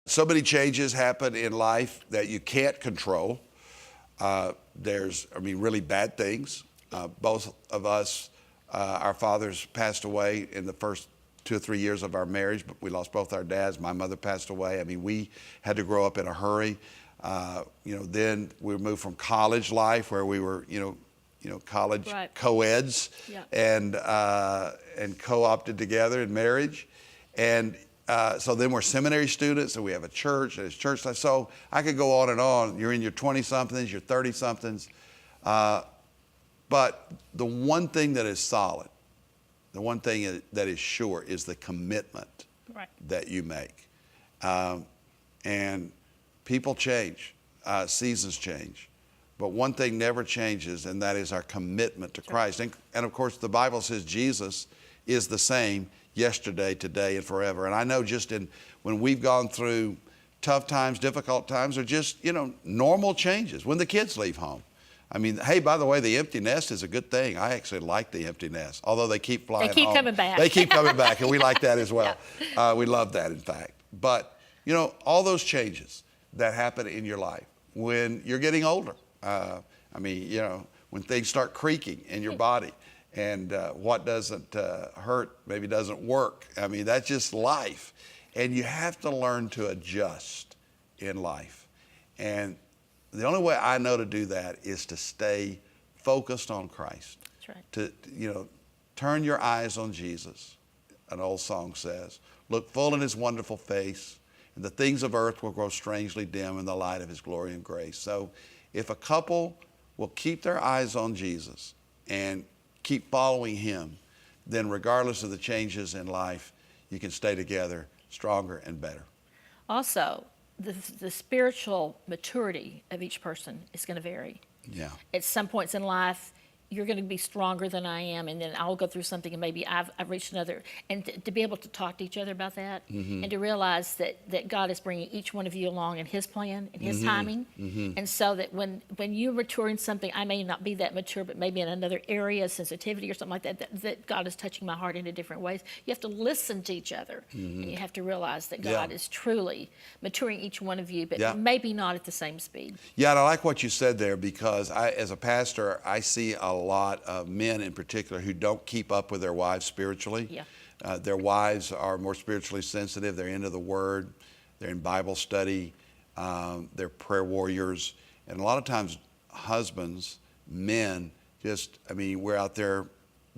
So many changes happen in life that you can't control. There's, really bad things. Both of us, our fathers passed away in the first 2 or 3 years of our marriage, but we lost both our dads. My mother passed away. We had to grow up in a hurry. Then we moved from college life where we were, college Right. co-eds Yeah. and co-opted together in marriage. And so then we're seminary students and we have a church and it's church life. So I could go on and on. You're in your 20-somethings, your 30-somethings. But the one thing that is solid, the one thing that is sure is the commitment Right. that you make. And people change, seasons change. But one thing never changes, and that is our commitment to Christ. And of course, the Bible says Jesus is the same yesterday, today, and forever. And I know just when we've gone through tough times, difficult times, or just, normal changes, when the kids leave home. Hey, by the way, the empty nest is a good thing. I actually like the empty nest, although they keep flying home. They keep coming back. They keep coming back, and we like that as well. Yeah. We love that, in fact. But, all those changes that happen in your life when you're getting older, when things start creaking in your body and what doesn't hurt maybe doesn't work. That's just life. And you have to learn to adjust in life. And the only way I know to do that is to stay focused on Christ. That's right. To, turn your eyes on Jesus, an old song says. Look full in his wonderful face, and the things of earth will grow strangely dim in the light of his glory and grace. So if a couple will keep their eyes on Jesus and keep following him, then regardless of the changes in life, you can stay together stronger and better. Also, the spiritual maturity of each person is going to vary. Yeah. At some points in life, you're going to be stronger than I am, and then I'll go through something, and maybe I've reached another. And to be able to talk to each other about that, and to realize that God is bringing each one of you along in his plan, in his timing. And so that when you mature in something, I may not be that mature, but maybe in another area, sensitivity or something like that God is touching my heart in different ways. You have to listen to each other, and you have to realize that God is truly maturing each one of you, but maybe not at the same speed. Yeah, and I like what you said there, because as a pastor, I see a lot of men in particular who don't keep up with their wives spiritually. Yeah. Their wives are more spiritually sensitive. They're into the Word. They're in Bible study. They're prayer warriors. And a lot of times husbands, men, we're out there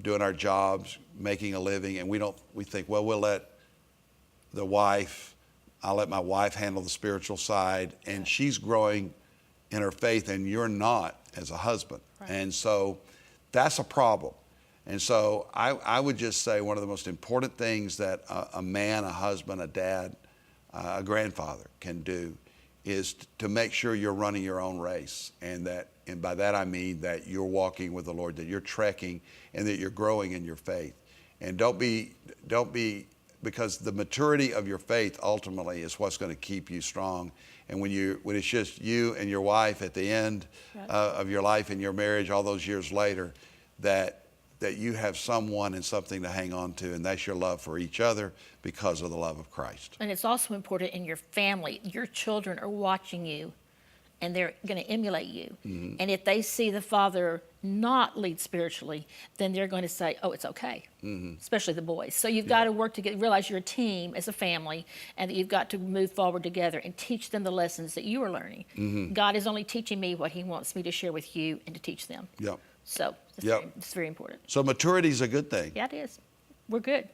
doing our jobs, making a living, and we think, well, I'll let my wife handle the spiritual side, and she's growing in her faith, and you're not as a husband. Right. And so that's a problem. And so I would just say one of the most important things that a man, a husband, a dad, a grandfather can do is to make sure you're running your own race, and by that I mean that you're walking with the Lord, that you're trekking, and that you're growing in your faith. And don't be because the maturity of your faith ultimately is what's going to keep you strong. And when it's just you and your wife at the end of your life and your marriage, all those years later, that you have someone and something to hang on to, and that's your love for each other because of the love of Christ. And it's also important in your family. Your children are watching you, and they're going to emulate you. And if they see the father not lead spiritually, then they're going to say, oh, it's okay, especially the boys. So you've got to work together, realize you're a team as a family, and that you've got to move forward together and teach them the lessons that you are learning. God is only teaching me what he wants me to share with you and to teach them. Yep. So it's very important. So maturity is a good thing. Yeah, it is. We're good.